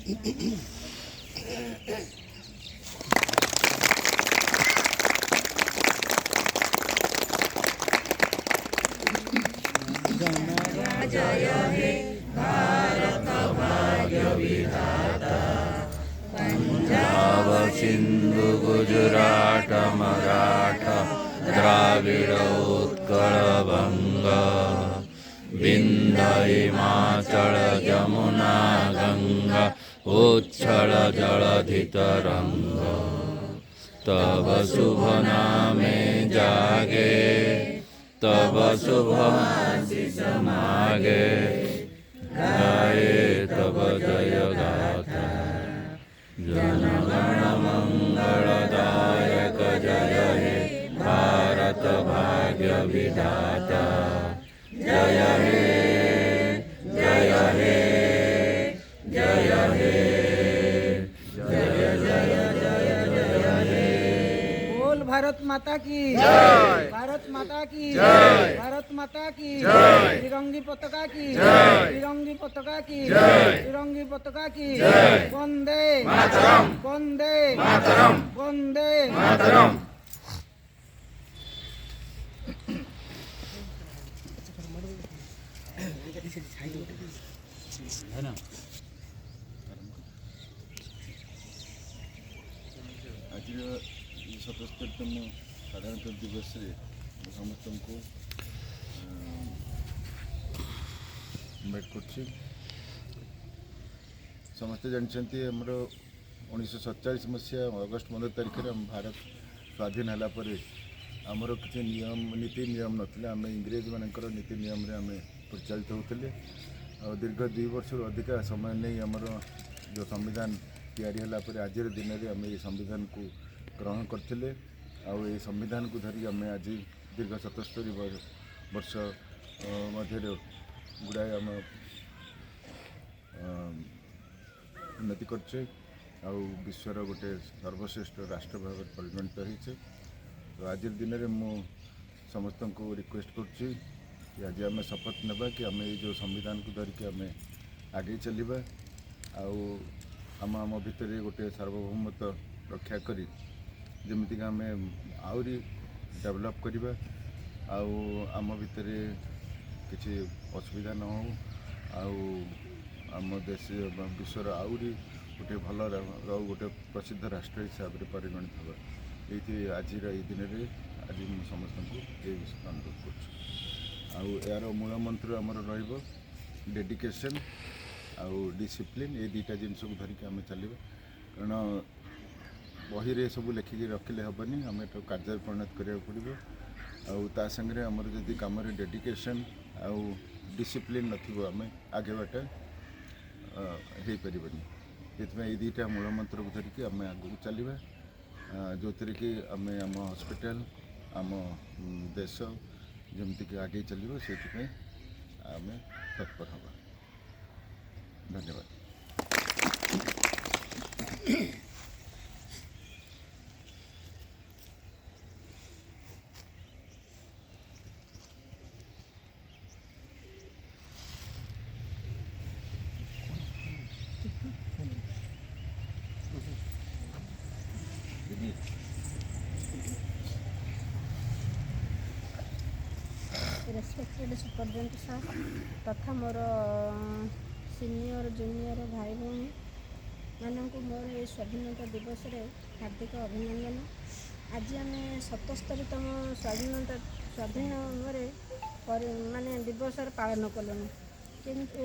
जय हे भारत भाग्य विधाता पंजाब सिंधु गुजरात मराठा द्राविड़ उत्कल बंग विंध्य हिमाचल जमुना गंगा उच्छल जलधि तरंग तब शुभ नामे जागे तब शुभ आशीष मागे गाये तब जय गाथा जनगण मंगलदायक जय हे भारत भाग्य विधाता जय हे जय हे जय हे जय जय जय जय हे। बोल भारत माता की जय। भारत माता की जय। भारत माता की जय। तिरंगी पताका की जय। तिरंगी पताका की जय। तिरंगी पताका की जय। वंदे मातरम। वंदे मातरम। वंदे मातरम। आज 77तम साधारणतंत्र दिवस समस्त को इनवाइट कर समस्ते जानते आमर 1947 मसीहा अगस्ट 15 तारिख में भारत स्वाधीन है आमर किसी नियम नीति नियम ना आम इंग्रेज मानकर नीति नियम आम परिचालित होते दीर्घ 2 वर्ष अधिक समय नहीं आमर जो संविधान या आज दिन में आम ये संविधान को ग्रहण करते ये संविधान को धरिक आम आज दीर्घ 77 वर्ष मध्य गुड़ाए आम उन्नति करछे विश्वर गोटे सर्वश्रेष्ठ राष्ट्र भाव परिगणित होइछे। तो आज दिन में मु समस्त को रिक्वेस्ट करुच्ची कि आज आम शपथ नेबा कि आम ये जो संविधान को धरिक आम आगे चलवा आम भितर गोटे सार्वभौमत रक्षा करी जमीक आम आहरी डेवलप करवा आम भितर किसी असुविधा न हो आम देश विश्वर आहरी गोटे भल गोटे प्रसिद्ध राष्ट्र हिसाब से परिगणित होगा ये आज दिन में आज समस्त को ये विषय अनुरोध कर मूल मंत्र आमर रेडिकेशन आउ डिसिप्लिन ये दुटा जिनस को धरिक आम चलवा कारण बही रे सब लिखिकी रखिले हेनी आम कार्य परिणत करा पड़ो आ सागर आमर जदि कम डेडिकेशन आउ डिसिप्लिन नथिबो आम आगे बाटे हो पारबनी ये दुटा मूल मंत्र को धरिकी आम आगे चलवा जो थी कि आम आम हॉस्पिटल आम देश जमीक आगे चलो से आम तत्पर हवा। धन्यवाद। रेस्पेक्टेड सुपरडेंट सार तथा मोर सीनियर जूनियर भाई भौणी मानक मोर ये स्वाधीनता दिवस रे हार्दिक अभिनंदन। आज आम 77तम स्वाधीन माने दिवस पालन कलुँ किंतु